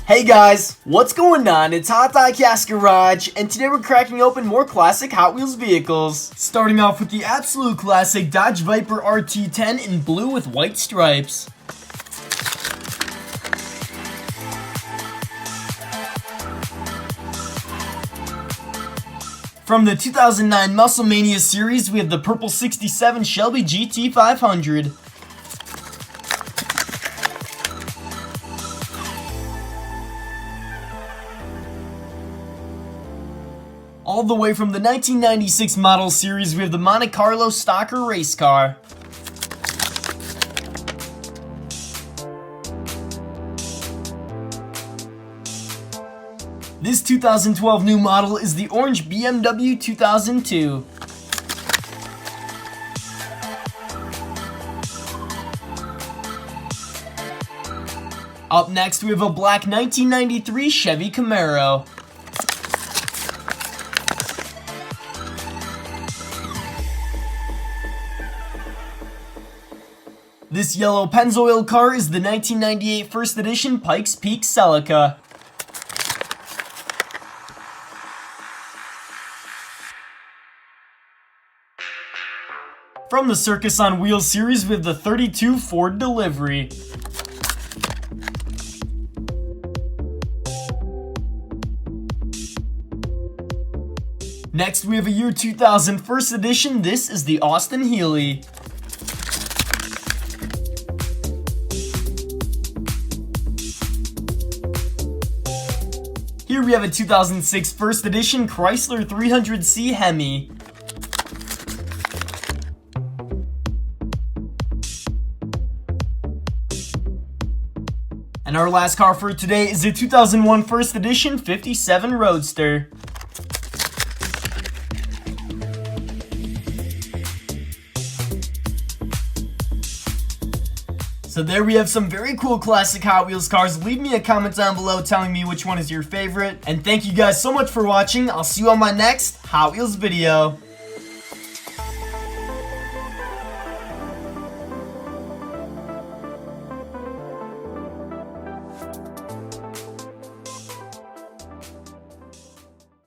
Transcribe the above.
Hey guys, what's going on? It's HotDiecast Garage, and today we're cracking open more classic Hot Wheels vehicles. Starting off with the absolute classic Dodge Viper RT10 in blue with white stripes. From the 2009 Muscle Mania series, we have the purple 67 Shelby GT-500. All the way from the 1996 model series, we have the Monte Carlo Stalker race car. This 2012 new model is the orange BMW 2002. Up next, we have a black 1993 Chevy Camaro. This yellow Pennzoil car is the 1998 first edition Pikes Peak Celica. From the Circus on Wheels series, we have the 32 Ford Delivery. Next, we have a year 2000 first edition. This is the Austin Healey. Here we have a 2006 first edition Chrysler 300C Hemi. And our last car for today is a 2001 first edition 57 Roadster. So there we have some very cool classic Hot Wheels cars. Leave me a comment down below telling me which one is your favorite. And thank you guys so much for watching. I'll see you on my next Hot Wheels video.